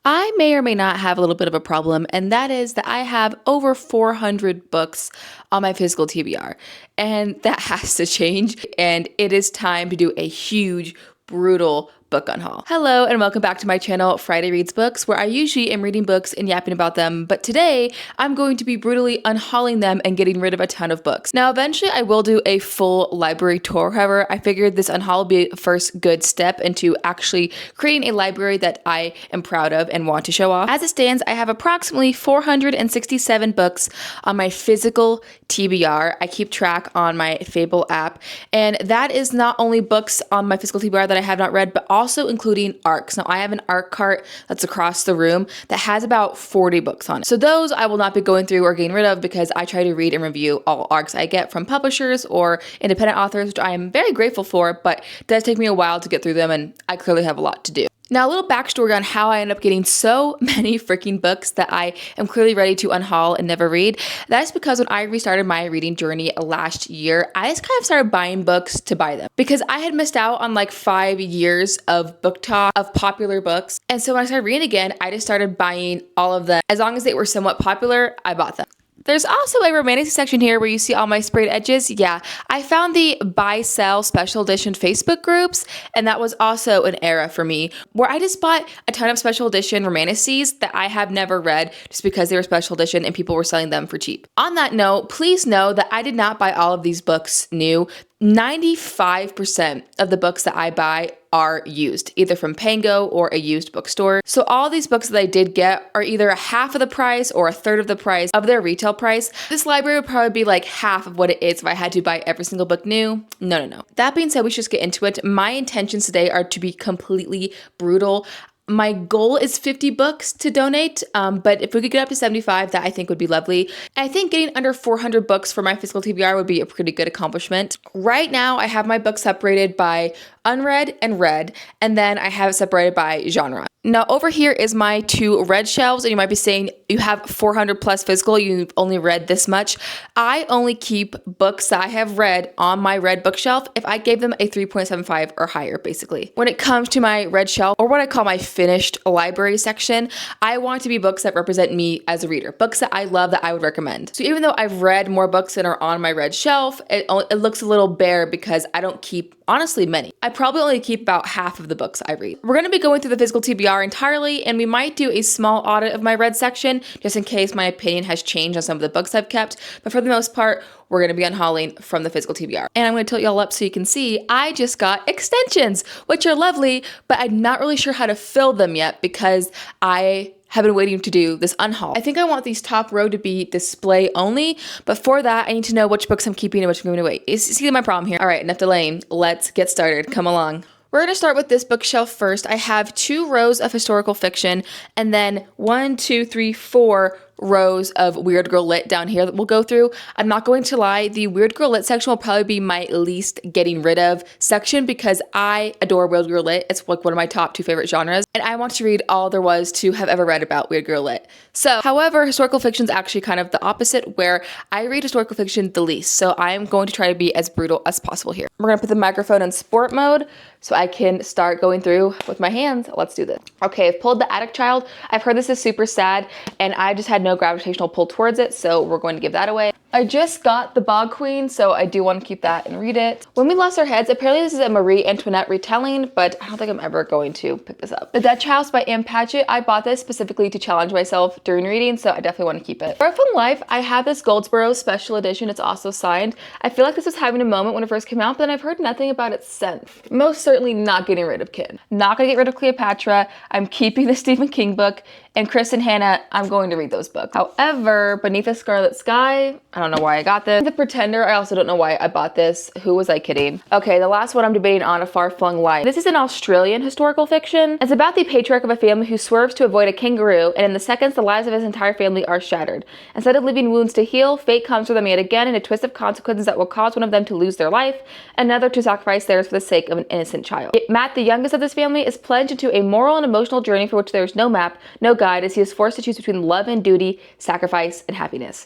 I may or may not have a little bit of a problem, and that is that I have over 400 books on my physical TBR, and that has to change, and it is time to do a huge, brutal book unhaul. Hello and welcome back to my channel, Friday Reads Books, where I usually am reading books and yapping about them, but today I'm going to be brutally unhauling them and getting rid of a ton of books. Now, eventually I will do a full library tour. However, I figured this unhaul will be a first good step into actually creating a library that I am proud of and want to show off. As it stands, I have approximately 467 books on my physical TBR. I keep track on my Fable app, and that is not only books on my physical TBR that I have not read, but also including ARCs. Now, I have an ARC cart that's across the room that has about 40 books on it. So those I will not be going through or getting rid of because I try to read and review all ARCs I get from publishers or independent authors, which I am very grateful for, but it does take me a while to get through them, and I clearly have a lot to do. Now, a little backstory on how I ended up getting so many freaking books that I am clearly ready to unhaul and never read. That is because when I restarted my reading journey last year, I just kind of started buying books to buy them because I had missed out on like 5 years of book talk of popular books. And so when I started reading again, I just started buying all of them. As long as they were somewhat popular, I bought them. There's also a romantic section here where you see all my sprayed edges. Yeah, I found the buy sell special edition Facebook groups, and that was also an era for me where I just bought a ton of special edition romantices that I have never read just because they were special edition and people were selling them for cheap. On that note, please know that I did not buy all of these books new. 95% of the books that I buy are used, either from Pango or a used bookstore. So all these books that I did get are either a half of the price or a third of the price of their retail price. This library would probably be like half of what it is if I had to buy every single book new. No. That being said, we should just get into it. My intentions today are to be completely brutal. My goal is 50 books to donate, but if we could get up to 75, that I think would be lovely. I think getting under 400 books for my physical TBR would be a pretty good accomplishment. Right now, I have my books separated by unread and read, and then I have it separated by genre. Now over here is my 2 read shelves, and you might be saying you have 400 plus physical, you've only read this much. I only keep books that I have read on my read bookshelf if I gave them a 3.75 or higher, basically. When it comes to my read shelf, or what I call my finished library section, I want to be books that represent me as a reader, books that I love that I would recommend. So even though I've read more books than are on my read shelf, it looks a little bare because I don't keep, honestly, many. I probably only keep about half of the books I read. We're going to be going through the physical TBR entirely, and we might do a small audit of my read section just in case my opinion has changed on some of the books I've kept, but for the most part, we're going to be unhauling from the physical TBR. And I'm going to tilt y'all up so you can see I just got extensions, which are lovely, but I'm not really sure how to fill them yet because I have been waiting to do this unhaul. I think I want these top row to be display only, but for that, I need to know which books I'm keeping and which I'm giving away. See my problem here? All right, enough delaying. Let's get started. Come along. We're going to start with this bookshelf first. I have 2 rows of historical fiction and then 1, 2, 3, 4 rows of Weird Girl Lit down here that we'll go through. I'm not going to lie, the Weird Girl Lit section will probably be my least getting rid of section because I adore Weird Girl Lit. It's like one of my top 2 favorite genres, and I want to read all there was to have ever read about Weird Girl Lit. So, however, historical fiction is actually kind of the opposite, where I read historical fiction the least, so I'm going to try to be as brutal as possible here. We're going to put the microphone in sport mode so I can start going through with my hands. Let's do this. Okay, I've pulled The Attic Child. I've heard this is super sad, and I just had no gravitational pull towards it, so we're going to give that away. I just got The Bog Queen, so I do want to keep that and read it. When We Lost Our Heads, apparently this is a Marie Antoinette retelling, but I don't think I'm ever going to pick this up. The Dutch House by Anne Patchett, I bought this specifically to challenge myself during reading, so I definitely want to keep it. For Fun Life, I have this Goldsboro special edition. It's also signed. I feel like this was having a moment when it first came out, but then I've heard nothing about it since. Most certainly not getting rid of Kid. Not gonna get rid of Cleopatra. I'm keeping the Stephen King book, and Chris and Hannah, I'm going to read those books. However, Beneath the Scarlet Sky, I don't know why I got this. The Pretender, I also don't know why I bought this. Who was I kidding? Okay, the last one I'm debating on, A Far-Flung Life. This is an Australian historical fiction. It's about the patriarch of a family who swerves to avoid a kangaroo, and in the seconds, the lives of his entire family are shattered. Instead of leaving wounds to heal, fate comes for them yet again in a twist of consequences that will cause one of them to lose their life, another to sacrifice theirs for the sake of an innocent child. Matt, the youngest of this family, is plunged into a moral and emotional journey for which there is no map, no guide, as he is forced to choose between love and duty, sacrifice and happiness.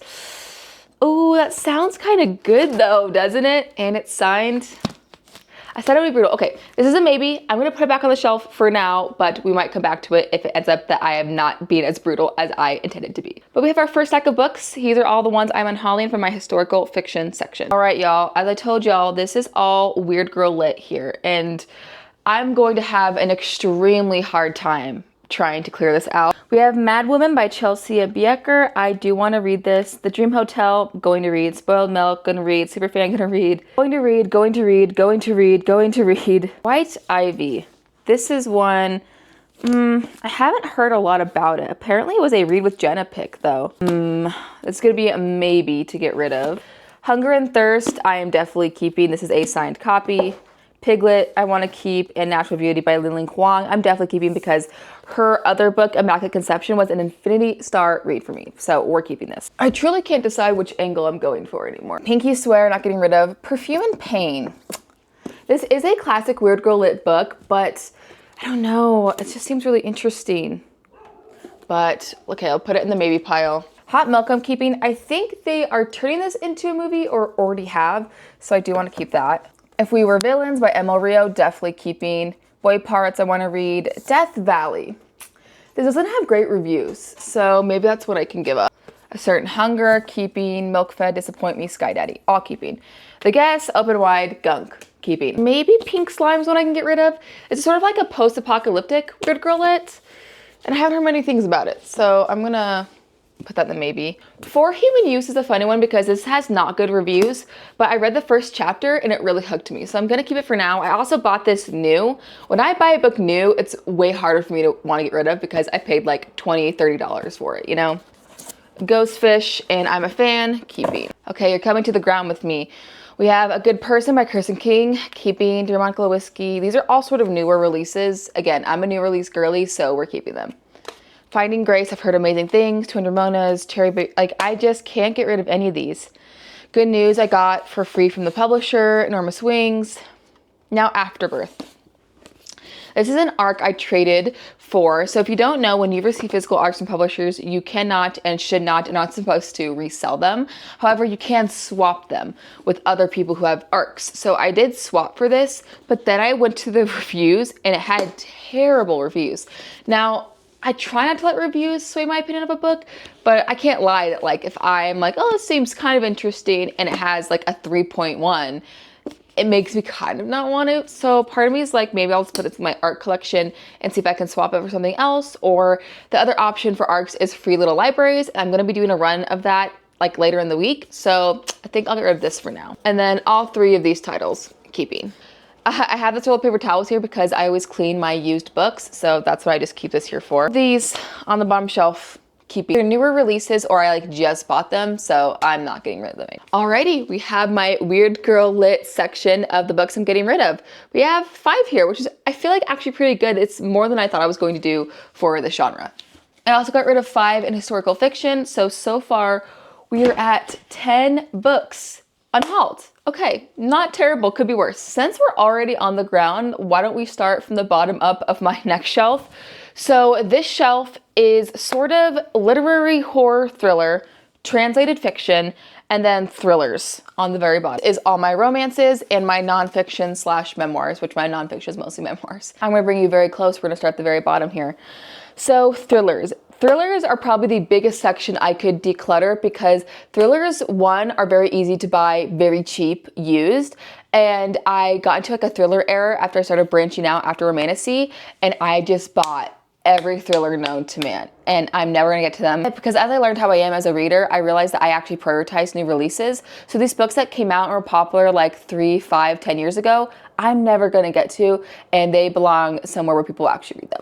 Oh, that sounds kind of good though, doesn't it? And it's signed. I said it would be brutal. Okay, this is a maybe. I'm gonna put it back on the shelf for now, but we might come back to it if it ends up that I am not being as brutal as I intended to be. But we have our first stack of books. These are all the ones I'm unhauling from my historical fiction section. All right, y'all, as I told y'all, this is all Weird Girl Lit here, and I'm going to have an extremely hard time trying to clear this out. We have Mad Woman by Chelsea Biecker. I do want to read this. The Dream Hotel, going to read. Spoiled Milk, gonna read. Superfan, gonna read. Going to read, going to read, going to read, going to read. White Ivy. This is one, I haven't heard a lot about it. Apparently it was a read with Jenna pick though. It's gonna be a maybe to get rid of. Hunger and Thirst, I am definitely keeping. This is a signed copy. Piglet, I want to keep, and Natural Beauty by Lin Huang, I'm definitely keeping because her other book, Immaculate Conception, was an infinity star read for me. So we're keeping this. I truly can't decide which angle I'm going for anymore. Pinky Swear, not getting rid of. Perfume and Pain. This is a classic Weird Girl Lit book, but I don't know. It just seems really interesting. But okay, I'll put it in the maybe pile. Hot Milk I'm keeping. I think they are turning this into a movie or already have, so I do want to keep that. If We Were Villains by Emil Rio, definitely keeping. Boy Parts I want to read. Death Valley. This doesn't have great reviews, so maybe that's what I can give up. A Certain Hunger, keeping. Milk Fed, Disappoint Me, Sky Daddy, all keeping. The Guess, Open Wide, Gunk, keeping. Maybe Pink Slime's one I can get rid of. It's sort of like a post-apocalyptic Weird Girl Lit, and I haven't heard many things about it, so I'm gonna put that in the maybe. For Human Use is a funny one because this has not good reviews, but I read the first chapter and it really hooked me. So I'm gonna keep it for now. I also bought this new. When I buy a book new, it's way harder for me to want to get rid of because I paid like $20, $30 for it, you know? Ghostfish and I'm a Fan, keeping. Okay, You're Coming to the Ground with Me. We have A Good Person by Kirsten King, keeping. Dear Monica Lewinsky. These are all sort of newer releases. Again, I'm a new release girly, so we're keeping them. Finding Grace, I've heard amazing things. 200 Monas, Cherry, like I just can't get rid of any of these. Good News I got for free from the publisher, Enormous Wings. Now Afterbirth. This is an ARC I traded for. So if you don't know, when you receive physical ARCs from publishers, you cannot and should not and not supposed to resell them. However, you can swap them with other people who have ARCs. So I did swap for this, but then I went to the reviews and it had terrible reviews. Now, I try not to let reviews sway my opinion of a book, but I can't lie that like if I'm like, oh, this seems kind of interesting and it has like a 3.1, it makes me kind of not want to. So part of me is like, maybe I'll just put it in my art collection and see if I can swap it for something else. Or the other option for ARCs is free little libraries. And I'm going to be doing a run of that like later in the week. So I think I'll get rid of this for now. And then all three of these titles, keeping. I have the toilet paper towels here because I always clean my used books, so that's what I just keep this here for. These on the bottom shelf, keeping. They're newer releases or I like just bought them, so I'm not getting rid of them. Alrighty, we have my Weird Girl Lit section of the books I'm getting rid of. We have 5 here, which is I feel like actually pretty good. It's more than I thought I was going to do for the genre. I also got rid of 5 in historical fiction, so far we are at 10 books unhauled. Okay, not terrible, could be worse. Since we're already on the ground, why don't we start from the bottom up of my next shelf? So this shelf is sort of literary horror thriller, translated fiction, and then thrillers on the very bottom is all my romances and my nonfiction / memoirs, which my nonfiction is mostly memoirs. I'm gonna bring you very close. We're gonna start at the very bottom here. So thrillers. Thrillers are probably the biggest section I could declutter because thrillers, one, are very easy to buy, very cheap, used. And I got into like a thriller era after I started branching out after romantasy, and I just bought every thriller known to man, and I'm never gonna get to them because as I learned how I am as a reader, I realized that I actually prioritize new releases. So these books that came out and were popular like 3, 5, 10 years ago, I'm never gonna get to, and they belong somewhere where people actually read them.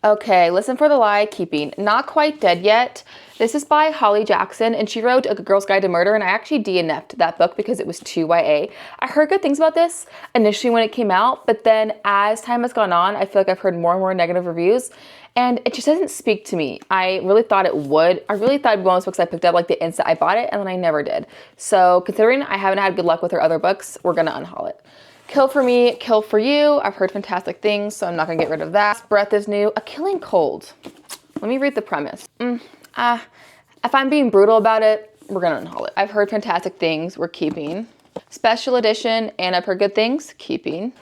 Okay, Listen for the Lie, keeping. Not Quite Dead Yet. This is by Holly Jackson, and she wrote A Girl's Guide to Murder, and I actually DNF'd that book because it was too YA. I heard good things about this initially when it came out, but then as time has gone on, I feel like I've heard more and more negative reviews, and it just doesn't speak to me. I really thought it would. I really thought one of those books I picked up like the instant I bought it, and then I never did. So considering I haven't had good luck with her other books, we're gonna unhaul it. Kill for Me, Kill for You. I've heard fantastic things, so I'm not gonna get rid of that. Breath is new. A Killing Cold. Let me read the premise. If I'm being brutal about it, we're gonna unhaul it. I've heard fantastic things, we're keeping. Special edition, and I've heard good things, keeping.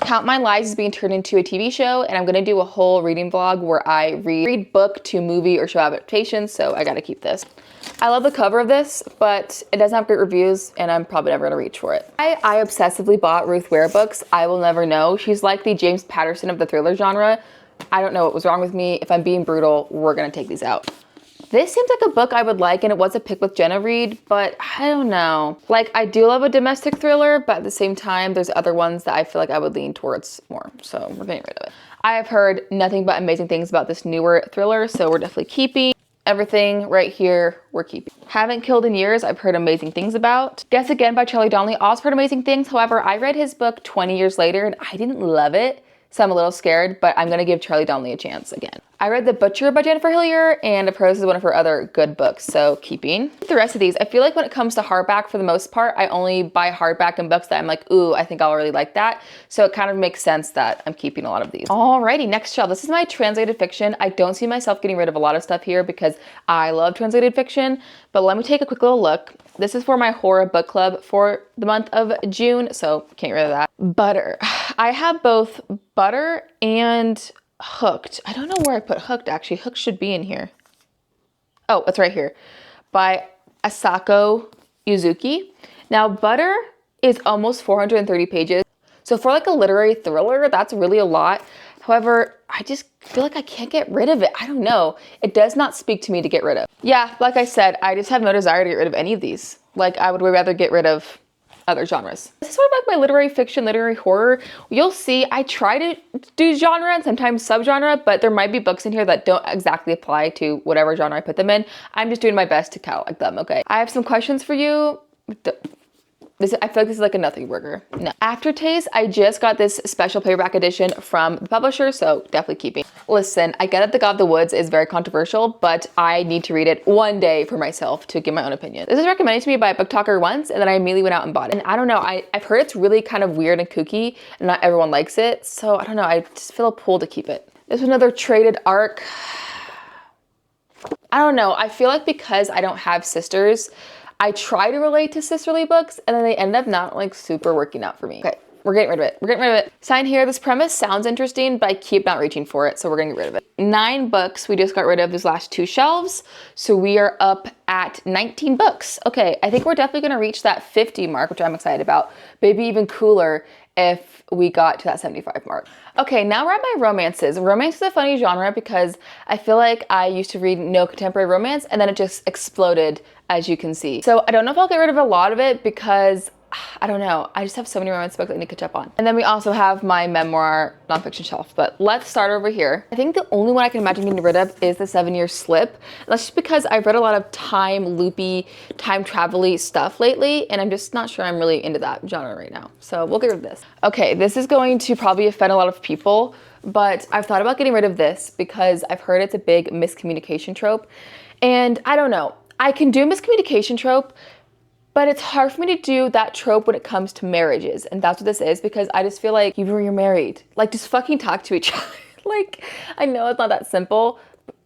Count My Lies is being turned into a TV show, and I'm gonna do a whole reading vlog where I read book to movie or show adaptations, so I gotta keep this. I love the cover of this, but it doesn't have great reviews, and I'm probably never gonna reach for it. I obsessively bought Ruth Ware books. I Will Never Know. She's like the James Patterson of the thriller genre. I don't know what was wrong with me. If I'm being brutal, we're gonna take these out. This seems like a book I would like, and it was a pick with Jenna read, but I don't know. Like, I do love a domestic thriller, but at the same time, there's other ones that I feel like I would lean towards more, so we're getting rid of it. I have heard nothing but amazing things about this newer thriller, so we're definitely keeping. Everything right here, we're keeping. Haven't Killed in Years, I've heard amazing things about. Guess Again by Charlie Donnelly, also heard amazing things. However, I read his book 20 years later, and I didn't love it. So I'm a little scared, but I'm gonna give Charlie Donnelly a chance again. I read The Butcher by Jennifer Hillier, and I've heard this is one of her other good books, so keeping. The rest of these, I feel like when it comes to hardback, for the most part, I only buy hardback in books that I'm like, ooh, I think I'll really like that. So it kind of makes sense that I'm keeping a lot of these. Alrighty, next shelf. This is my translated fiction. I don't see myself getting rid of a lot of stuff here because I love translated fiction, but let me take a quick little look. This is for my horror book club for the month of June, so can't get rid of that. Butter. I have both Butter and Hooked. I don't know where I put Hooked, actually. Hooked should be in here. Oh, it's right here. By Asako Yuzuki. Now, Butter is almost 430 pages. So for like a literary thriller, that's really a lot. However, I just feel like I can't get rid of it. I don't know. It does not speak to me to get rid of. Yeah, like I said, I just have no desire to get rid of any of these. Like, I would rather get rid of other genres. This is sort of like my literary fiction, literary horror. You'll see I try to do genre and sometimes subgenre, but there might be books in here that don't exactly apply to whatever genre I put them in. I'm just doing my best to catalog them, okay? I have some questions for you. I feel like this is like a nothing burger. No. Aftertaste, I just got this special paperback edition from the publisher, so definitely keeping. Listen, I get that The God of the Woods is very controversial, but I need to read it one day for myself to give my own opinion. This was recommended to me by a book talker once, and then I immediately went out and bought it. And I don't know, I've heard it's really kind of weird and kooky, and not everyone likes it, so I don't know, I just feel a pull to keep it. This is another traded arc. I don't know, I feel like because I don't have sisters, I try to relate to sisterly books, and then they end up not like super working out for me. Okay, we're getting rid of it. We're getting rid of it. Sign here, this premise sounds interesting, but I keep not reaching for it, so we're gonna get rid of it. 9 books we just got rid of these last 2 shelves, so we are up at 19 books. Okay, I think we're definitely gonna reach that 50 mark, which I'm excited about. Maybe even cooler if we got to that 75 mark. Okay, now we're at my romances. Romance is a funny genre because I feel like I used to read no contemporary romance, and then it just exploded, as you can see. So I don't know if I'll get rid of a lot of it because I don't know. I just have so many romance books I need to catch up on. And then we also have my memoir nonfiction shelf, but let's start over here. I think the only one I can imagine getting rid of is The 7-Year Slip. That's just because I've read a lot of time loopy, time travel-y stuff lately, and I'm just not sure I'm really into that genre right now. So we'll get rid of this. Okay, this is going to probably offend a lot of people, but I've thought about getting rid of this because I've heard it's a big miscommunication trope. And I don't know, I can do a miscommunication trope, but it's hard for me to do that trope when it comes to marriages. And that's what this is, because I just feel like you're married. Like, just fucking talk to each other. Like, I know it's not that simple.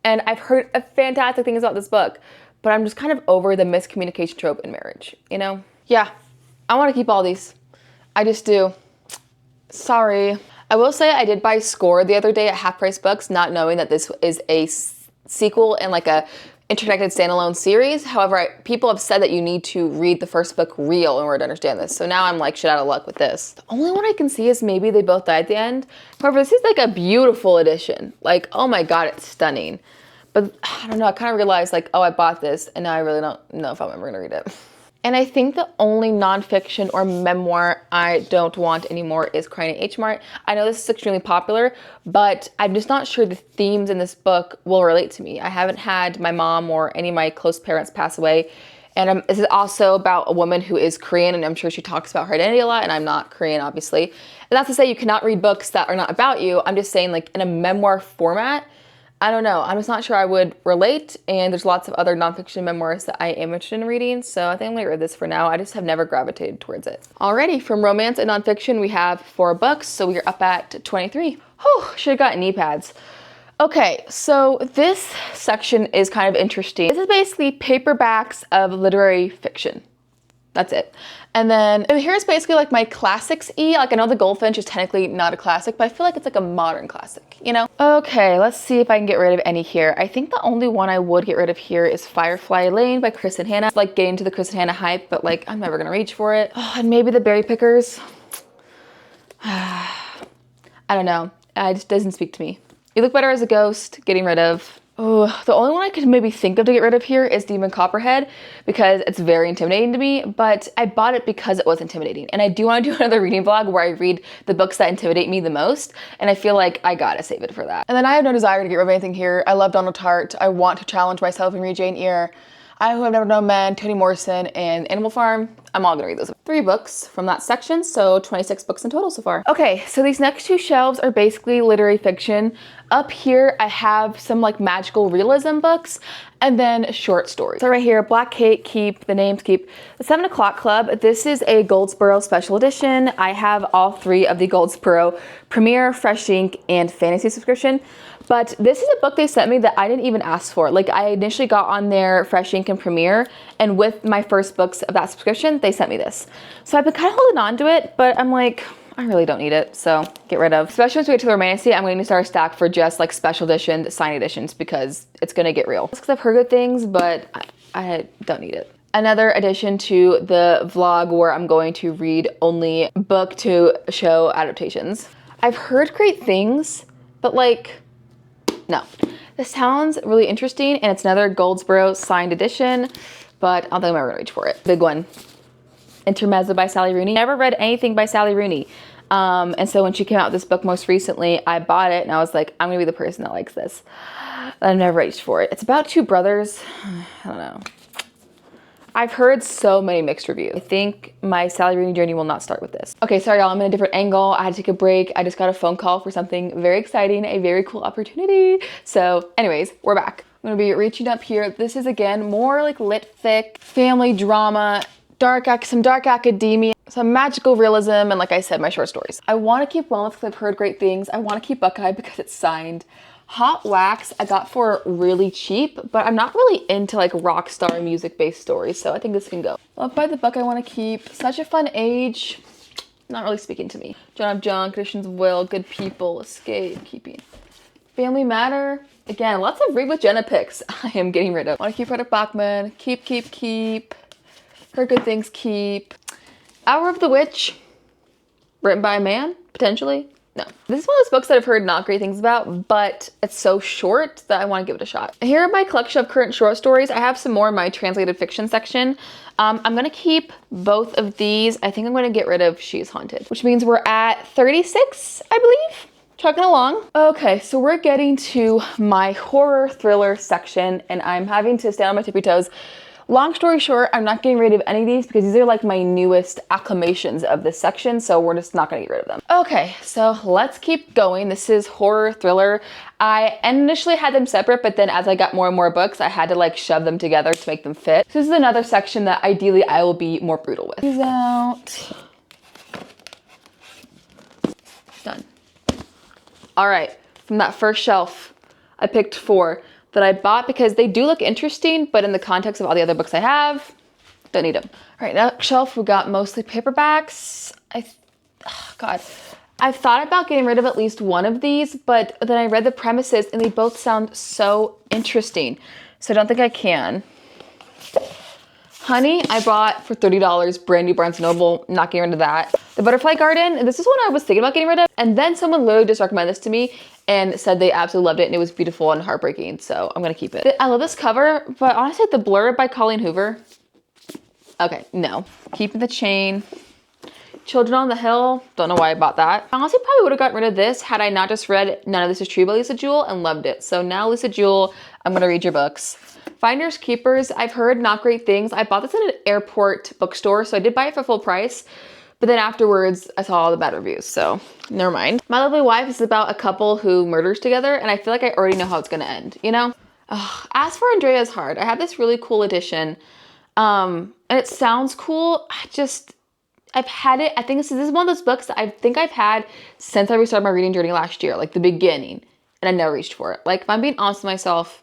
And I've heard fantastic things about this book, but I'm just kind of over the miscommunication trope in marriage, you know? Yeah, I want to keep all these. I just do. Sorry. I will say I did buy Score the other day at Half Price Books, not knowing that this is a sequel and like a interconnected standalone series. However, people have said that you need to read the first book real in order to understand this. So now I'm like shit out of luck with this. The only one I can see is maybe They Both Die at the End. However, this is like a beautiful edition. Like, oh my God, it's stunning. But I don't know, I kind of realized like, oh, I bought this and now I really don't know if I'm ever gonna read it. And I think the only nonfiction or memoir I don't want anymore is Crying at H Mart. I know this is extremely popular, but I'm just not sure the themes in this book will relate to me. I haven't had my mom or any of my close parents pass away. And this is also about a woman who is Korean, and I'm sure she talks about her identity a lot, and I'm not Korean, obviously. And that's to say you cannot read books that are not about you. I'm just saying, like, in a memoir format, I don't know. I'm just not sure I would relate, and there's lots of other nonfiction memoirs that I am interested in reading, so I think I'm gonna read this for now. I just have never gravitated towards it. Alrighty, from romance and nonfiction, we have 4 books, so we're up at 23. Whew, should have gotten knee pads. Okay, so this section is kind of interesting. This is basically paperbacks of literary fiction. That's it. And then here's basically like my classics E. Like I know the Goldfinch is technically not a classic, but I feel like it's like a modern classic, you know? Okay, let's see if I can get rid of any here. I think the only one I would get rid of here is Firefly Lane by Chris and Hannah. Like getting to the Chris and Hannah hype, but like I'm never gonna reach for it. Oh, and maybe the Berry Pickers. I don't know. It just doesn't speak to me. You Look Better as a Ghost, getting rid of. Oh, the only one I could maybe think of to get rid of here is Demon Copperhead because it's very intimidating to me, but I bought it because it was intimidating. And I do want to do another reading vlog where I read the books that intimidate me the most, and I feel like I gotta save it for that. And then I have no desire to get rid of anything here. I love Donald Tart. I want to challenge myself and read Jane Eyre. I Who Have Never Known Men, Toni Morrison, and Animal Farm. I'm all gonna read those. 3 books from that section, so 26 books in total so far. Okay, so these next 2 shelves are basically literary fiction. Up here, I have some like magical realism books and then short stories. So right here, Black Kate, keep, The Names, keep. The 7 O'Clock Club, this is a Goldsboro special edition. I have all 3 of the Goldsboro Premiere, Fresh Ink, and Fantasy subscription. But this is a book they sent me that I didn't even ask for. Like I initially got on their Fresh Ink and Premiere, and with my first books of that subscription, they sent me this. So I've been kind of holding on to it, but I'm like, I really don't need it, so get rid of. Especially once we get to the Romantasy, I'm going to start a stack for just like special edition, signed editions, because it's going to get real. It's because I've heard good things, but I don't need it. Another addition to the vlog where I'm going to read only book to show adaptations. I've heard great things, but like, no. This sounds really interesting, and it's another Goldsboro signed edition, but I don't think I'm ever gonna reach for it. Big one. Intermezzo by Sally Rooney. Never read anything by Sally Rooney. And so when she came out with this book most recently, I bought it and I was like, I'm gonna be the person that likes this. I've never reached for it. It's about 2 brothers. I don't know. I've heard so many mixed reviews. I think my Sally Rooney journey will not start with this. Okay, sorry y'all, I'm in a different angle. I had to take a break. I just got a phone call for something very exciting, a very cool opportunity. So anyways, we're back. I'm gonna be reaching up here. This is again, more like lit fic, family drama, some dark academia, some magical realism, and like I said, my short stories. I wanna keep Wellness because I've heard great things. I wanna keep Buckeye because it's signed. Hot Wax I got for really cheap, but I'm not really into like rock star music based stories, so I think this can go. Love by the Book I Want to Keep, Such a Fun Age, not really speaking to me. John of John, Conditions of Will, Good People, Escape, Keeping. Family Matter, again, lots of read with Jenna picks I am getting rid of. Want to Keep Frederick Bachman, Keep, Keep, Keep, Heard Good Things, Keep. Hour of the Witch, written by a man, potentially. No. This is one of those books that I've heard not great things about, but it's so short that I want to give it a shot. Here are my collection of current short stories. I have some more in my translated fiction section. I'm going to keep both of these. I think I'm going to get rid of She's Haunted, which means we're at 36, I believe. Chugging along. Okay, so we're getting to my horror thriller section, and I'm having to stand on my tippy toes. Long story short, I'm not getting rid of any of these because these are like my newest acclamations of this section, so we're just not gonna get rid of them. Okay, so let's keep going. This is horror thriller. I initially had them separate, but then as I got more and more books, I had to like shove them together to make them fit. So this is another section that ideally I will be more brutal with. These out. Done. All right, from that first shelf, I picked 4 that I bought because they do look interesting, but in the context of all the other books I have, don't need them. All right, next shelf, we got mostly paperbacks. God, I've thought about getting rid of at least one of these, but then I read the premises and they both sound so interesting. So I don't think I can. Honey, I bought for $30, brand new Barnes & Noble, not getting rid of that. The Butterfly Garden, this is one I was thinking about getting rid of, and then someone literally just recommended this to me and said they absolutely loved it and it was beautiful and heartbreaking, so I'm gonna keep it. I love this cover, but honestly, the blurb by Colleen Hoover, okay, no. Keeping the Chain. Children on the Hill, don't know why I bought that. I honestly probably would have gotten rid of this had I not just read None of This Is True by Lisa Jewell and loved it. So now, Lisa Jewell, I'm gonna read your books. Finders Keepers, I've heard not great things. I bought this at an airport bookstore, so I did buy it for full price, but then afterwards I saw all the bad reviews, so never mind. My Lovely Wife is about a couple who murders together, and I feel like I already know how it's gonna end, you know? As for Andrea's Heart, I have this really cool edition, and it sounds cool. I've had it, I think this is one of those books that I think I've had since I restarted my reading journey last year, like the beginning, and I never reached for it. Like, if I'm being honest with myself,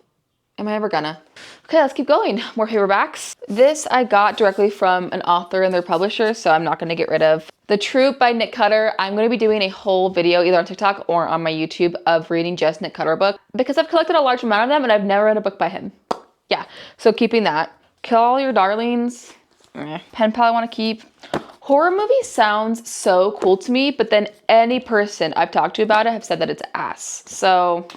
Am I ever gonna? Okay, let's keep going. More paperbacks. This I got directly from an author and their publisher, so I'm not gonna get rid of. The Troop by Nick Cutter. I'm gonna be doing a whole video either on TikTok or on my YouTube of reading just Nick Cutter book because I've collected a large amount of them and I've never read a book by him. Yeah, so keeping that. Kill All Your Darlings. Pen pal I wanna keep. Horror movie sounds so cool to me, but then any person I've talked to about it have said that it's ass. So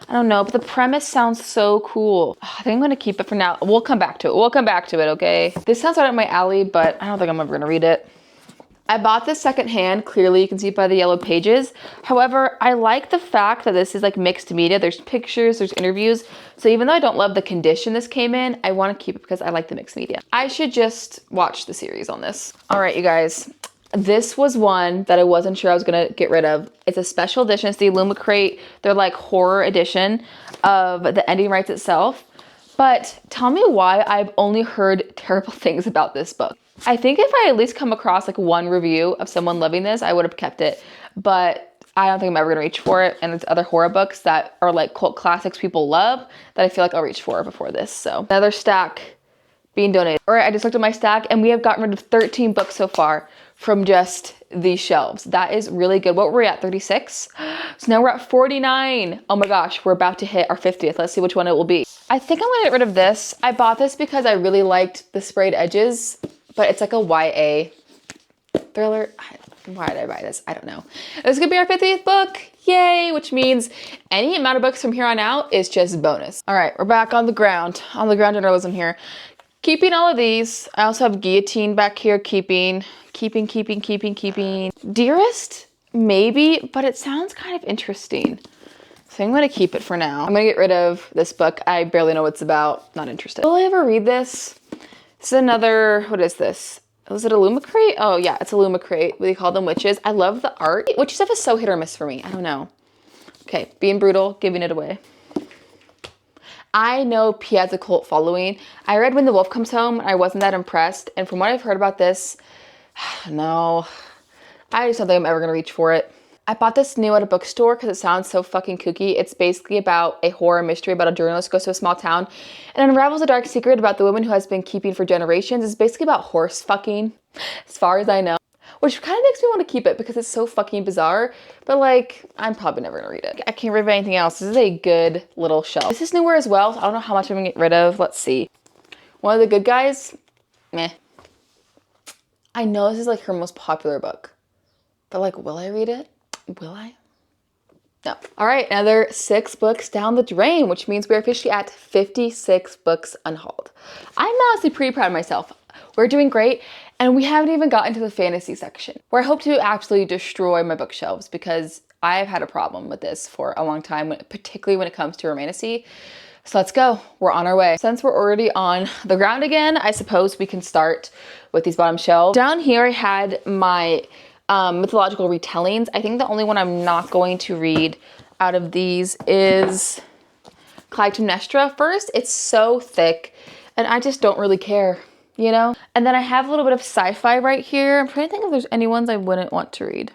I don't know, but the premise sounds so cool. I think I'm gonna keep it for now. We'll come back to it. We'll come back to it, okay? This sounds right up my alley, but I don't think I'm ever gonna read it. I bought this secondhand. Clearly you can see it by the yellow pages. However, I like the fact that this is like mixed media. There's pictures, there's interviews. So even though I don't love the condition this came in, I want to keep it because I like the mixed media. I should just watch the series on this. All right, you guys. This was one that I wasn't sure I was gonna get rid of. It's a special edition. It's the Illumicrate, their like horror edition of The Ending Writes Itself. But tell me why I've only heard terrible things about this book. I think if I at least come across like one review of someone loving this, I would have kept it. But I don't think I'm ever gonna reach for it. And there's other horror books that are like cult classics people love that I feel like I'll reach for before this. So another stack being donated. All right, I just looked at my stack and we have gotten rid of 13 books so far from just these shelves. That is really good. What were we at, 36? So now we're at 49. Oh my gosh, we're about to hit our 50th. Let's see which one it will be. I think I'm gonna get rid of this. I bought this because I really liked the sprayed edges, but it's like a YA thriller. Why did I buy this? I don't know. This is gonna be our 50th book. Yay, which means any amount of books from here on out is just bonus. All right, we're back on the ground journalism here. Keeping all of these. I also have Guillotine back here, keeping. Dearest, maybe, but it sounds kind of interesting. So I'm gonna keep it for now. I'm gonna get rid of this book. I barely know what it's about, not interested. Will I ever read this? This is another, what is this? Was it Illumicrate? Oh yeah, it's Illumicrate. We call them witches. I love the art. Witchy stuff is so hit or miss for me. I don't know. Okay, being brutal, giving it away. I know P has a cult following. I read When the Wolf Comes Home. I wasn't that impressed. And from what I've heard about this, no, I just don't think I'm ever gonna reach for it. I bought this new at a bookstore because it sounds so fucking kooky. It's basically about a horror mystery about a journalist who goes to a small town and unravels a dark secret about the woman who has been keeping for generations. It's basically about horse fucking, as far as I know. Which kind of makes me want to keep it because it's so fucking bizarre. But like, I'm probably never gonna read it. I can't read anything else. This is a good little shelf. This is newer as well. So I don't know how much I'm gonna get rid of. Let's see. One of the Good Guys, meh. I know this is like her most popular book. But like, will I read it? Will I? No. All right, another 6 books down the drain, which means we're officially at 56 books unhauled. I'm honestly pretty proud of myself. We're doing great, and we haven't even gotten to the fantasy section, where I hope to absolutely destroy my bookshelves because I've had a problem with this for a long time, particularly when it comes to romantasy. So let's go. We're on our way. Since we're already on the ground again, I suppose we can start with these bottom shelves. Down here, I had my mythological retellings. I think the only one I'm not going to read out of these is Clytemnestra. First, it's so thick and I just don't really care, you know? And then I have a little bit of sci-fi right here. I'm trying to think if there's any ones I wouldn't want to read.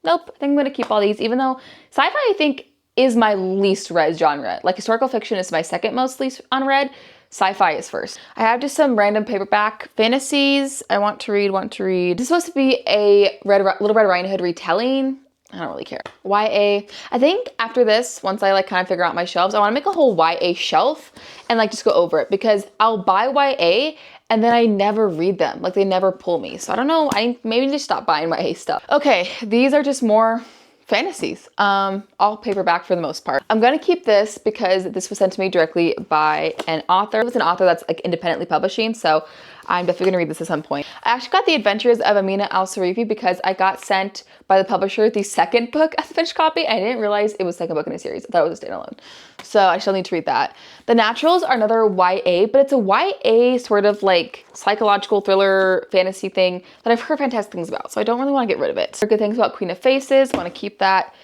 Nope, I think I'm gonna keep all these, even though sci-fi I think is my least read genre. Like historical fiction is my second most least unread. Sci-fi is first. I have just some random paperback fantasies I want to read. This is supposed to be a Little Red Riding Hood retelling. I don't really care. YA. I think after this, once I like kind of figure out my shelves, I want to make a whole YA shelf and like just go over it because I'll buy YA and then I never read them. Like they never pull me. So I don't know. I maybe just stop buying YA stuff. Okay, these are just more fantasies, all paperback for the most part. I'm gonna keep this because this was sent to me directly by an author. It was an author that's like independently publishing, so I'm definitely gonna read this at some point. I actually got The Adventures of Amina Al-Sarifi because I got sent by the publisher the second book as a finished copy. I didn't realize it was the second book in a series. I thought it was a standalone. So I still need to read that. The Naturals are another YA, but it's a YA sort of like psychological thriller fantasy thing that I've heard fantastic things about. So I don't really want to get rid of it. There are good things about Queen of Faces. I want to keep that.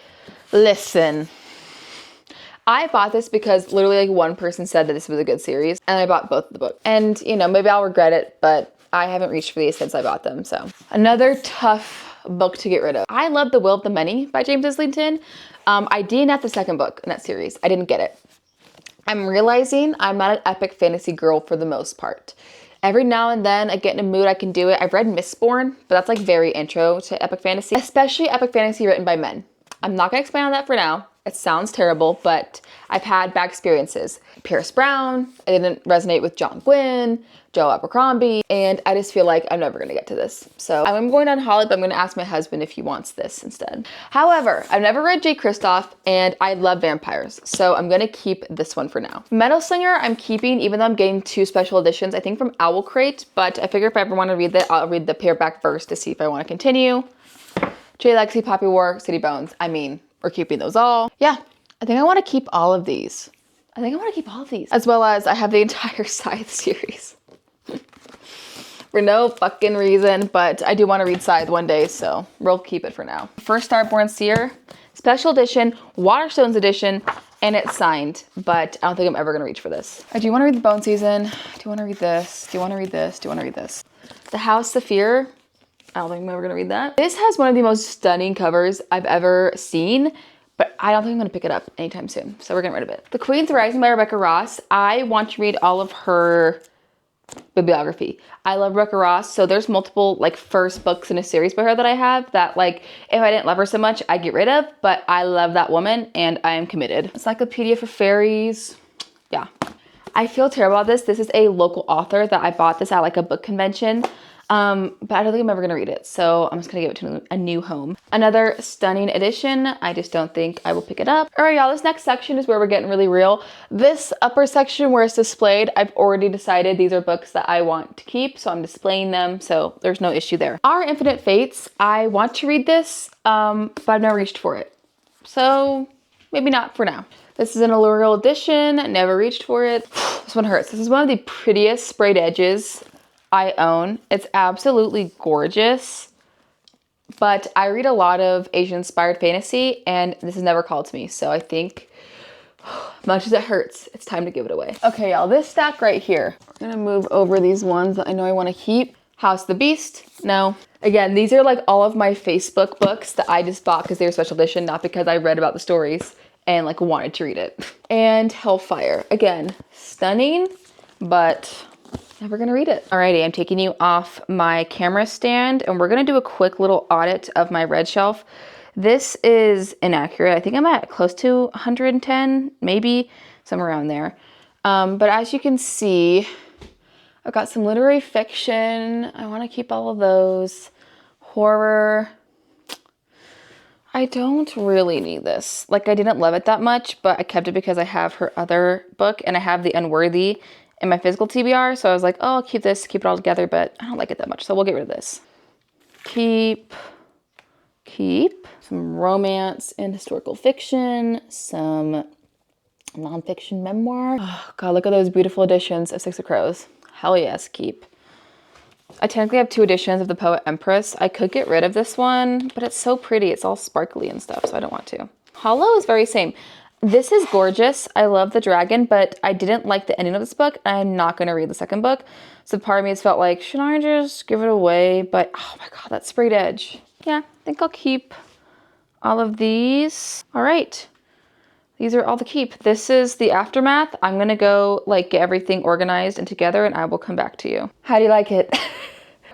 Listen, I bought this because literally like one person said that this was a good series and I bought both of the books. And you know, maybe I'll regret it, but I haven't reached for these since I bought them. So another tough book to get rid of. I love The Will of the Many by James Islington. I DNF'd the second book in that series. I didn't get it. I'm realizing I'm not an epic fantasy girl for the most part. Every now and then I get in a mood, I can do it. I've read Mistborn, but that's like very intro to epic fantasy, especially epic fantasy written by men. I'm not gonna expand on that for now. It sounds terrible, but I've had bad experiences. Pierce Brown, I didn't resonate with John Gwynne, Joe Abercrombie, and I just feel like I'm never gonna get to this. So I'm going to unhaul it, but I'm gonna ask my husband if he wants this instead. However, I've never read J. Kristoff, and I love vampires, so I'm gonna keep this one for now. Metal Slinger I'm keeping, even though I'm getting 2 special editions, I think from Owl Crate, but I figure if I ever wanna read that, I'll read the paperback first to see if I wanna continue. J. Lexi, Poppy War, City Bones, I mean, we're keeping those all. Yeah, I think I want to keep all of these. As well as I have the entire Scythe series. For no fucking reason, but I do want to read Scythe one day, so we'll keep it for now. First Starborn Seer, special edition, Waterstones edition, and it's signed, but I don't think I'm ever going to reach for this. I do want to read the Bone Season. Do you want to read this? Do you want to read this? Do you want to read this? The House of Fear. I don't think I'm ever gonna read that. This has one of the most stunning covers I've ever seen, but I don't think I'm gonna pick it up anytime soon, so we're getting rid of it. The Queen's Rising by Rebecca Ross. I want to read all of her bibliography. I love Rebecca Ross, so there's multiple like first books in a series by her that I have that like if I didn't love her so much, I'd get rid of, but I love that woman and I am committed. Encyclopedia for Fairies. Yeah. I feel terrible about this. This is a local author that I bought this at like a book convention. But I don't think I'm ever gonna read it, so I'm just gonna give it to a new home. Another stunning edition. I just don't think I will pick it up. All right, y'all, this next section is where we're getting really real. This upper section where it's displayed, I've already decided these are books that I want to keep, so I'm displaying them, so there's no issue there. Our Infinite Fates, I want to read this, but I've never reached for it. So maybe not for now. This is an Allurial edition, never reached for it. This one hurts. This is one of the prettiest sprayed edges I own. It's absolutely gorgeous, but I read a lot of Asian inspired fantasy and this has never called to me. So I think much as it hurts, it's time to give it away. Okay, y'all, this stack right here, we're gonna move over these ones that I know I want to keep. House of the Beast, no. Again, these are like all of my Facebook books that I just bought because they were special edition, not because I read about the stories and like wanted to read it. And Hellfire, again, stunning, but never gonna read it. Alrighty, I'm taking you off my camera stand and we're gonna do a quick little audit of my red shelf. This is inaccurate. I think I'm at close to 110, maybe somewhere around there. But as you can see, I've got some literary fiction. I wanna keep all of those. Horror. I don't really need this. Like I didn't love it that much, but I kept it because I have her other book and I have The Unworthy in my physical TBR, so I was like, oh, I'll keep this, keep it all together, but I don't like it that much, so we'll get rid of this. Keep some romance and historical fiction, some nonfiction memoir. Oh God, look at those beautiful editions of Six of Crows. Hell yes, keep. I technically have 2 editions of The Poet Empress. I could get rid of this one, but it's so pretty. It's all sparkly and stuff, so I don't want to. Hollow is very same. This is gorgeous. I love the dragon, but I didn't like the ending of this book. I'm not going to read the second book. So part of me has felt like, should I just give it away? But oh my God, that sprayed edge. Yeah, I think I'll keep all of these. All right. These are all the keep. This is the aftermath. I'm going to go like get everything organized and together and I will come back to you. How do you like it?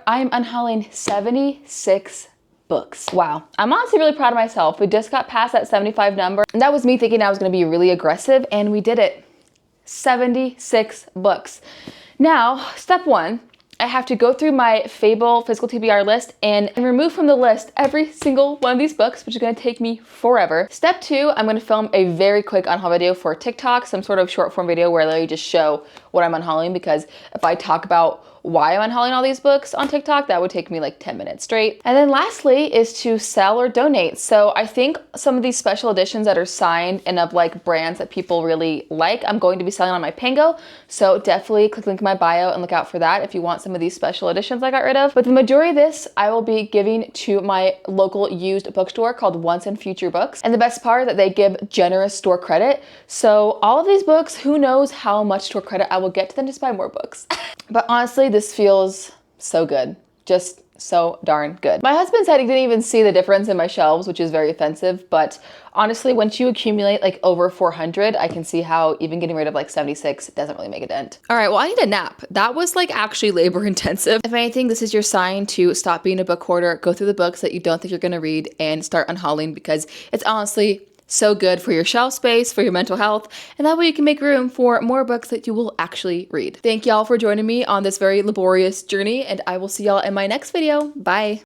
I'm unhauling 76 books. Wow. I'm honestly really proud of myself. We just got past that 75 number. And that was me thinking I was going to be really aggressive and we did it. 76 books. Now, step 1, I have to go through my Fable physical TBR list and remove from the list every single one of these books, which is going to take me forever. Step 2, I'm going to film a very quick unhaul video for TikTok, some sort of short form video where I literally just show what I'm unhauling, because if I talk about why I'm unhauling all these books on TikTok, that would take me like 10 minutes straight. And then lastly is to sell or donate. So I think some of these special editions that are signed and of like brands that people really like, I'm going to be selling on my Pango. So definitely click the link in my bio and look out for that if you want some of these special editions I got rid of. But the majority of this I will be giving to my local used bookstore called Once and Future Books. And the best part is that they give generous store credit. So all of these books, who knows how much store credit I will get to them to buy more books. But honestly, this feels so good. Just so darn good. My husband said he didn't even see the difference in my shelves, which is very offensive, but honestly, once you accumulate like over 400, I can see how even getting rid of like 76 doesn't really make a dent. All right, well, I need a nap. That was like actually labor intensive. If anything, this is your sign to stop being a book hoarder, go through the books that you don't think you're gonna read, and start unhauling, because it's honestly so good for your shelf space, for your mental health, and that way you can make room for more books that you will actually read. Thank y'all for joining me on this very laborious journey, and I will see y'all in my next video. Bye.